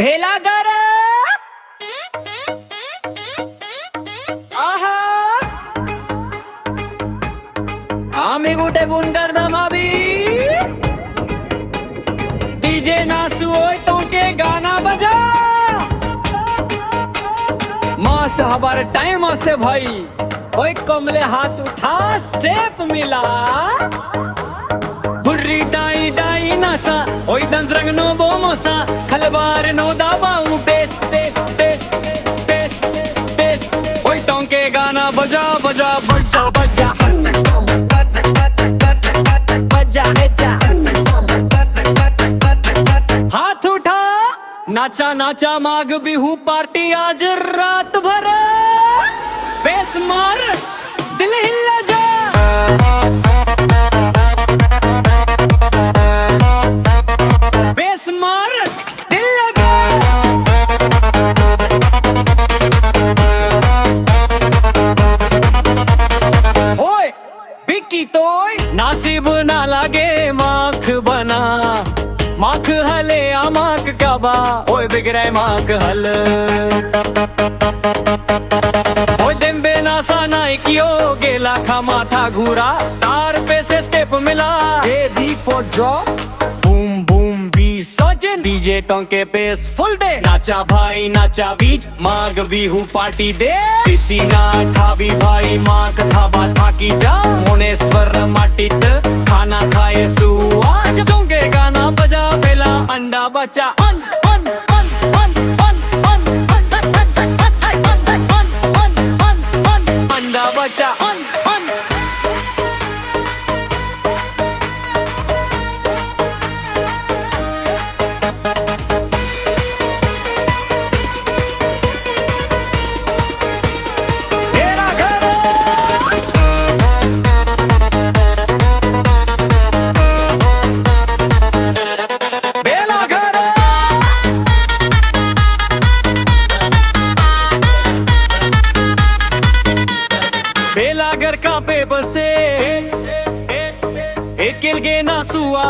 भेलाघर आहा आम्ही कुठे गुण करदम अभी डीजे नासू होय तो के गाना बजा मास हमारे टाइम से भाई ओए कमले हाथ उठा स्टेप मिला बुर्री डाई डाई नासा ओए दंस रंग नो बोमोसा खलबार नो दाबाऊ बेस बेस बेस बेस बेस ओए टोंके गाना बजा बजा बजा बजा बजा बजा हाथ उठा नाचा नाचा माग बिहू पार्टी आज रात भर बेस मार दिल हिला जा बेस मार दिल लगा ओए बिक्की तोय नासिब ना लागे माख बना माख हले आमाक काबा ओए बिगड़े माख हल ओए दिम्बे नासा नाइकियो गेला खा माथा घूरा तार पे से स्टेप मिला ए दी फॉर ड्रॉप बूम बूम बी सचिन डीजे टोंके पेस फुल डे नाचा भाई नाचा बीच माग बिहू पार्टी दे किसी ना खाबी भाई माक खाबा थाकी जा मोनेश्वर माटित खाना खाए सुआ टोंके गाना बजा पेला अंडा बच्चा अन अन अन अन अन अन अंडा बच्चा अन अन भेलाघर का पे बसे एक के ना सुहा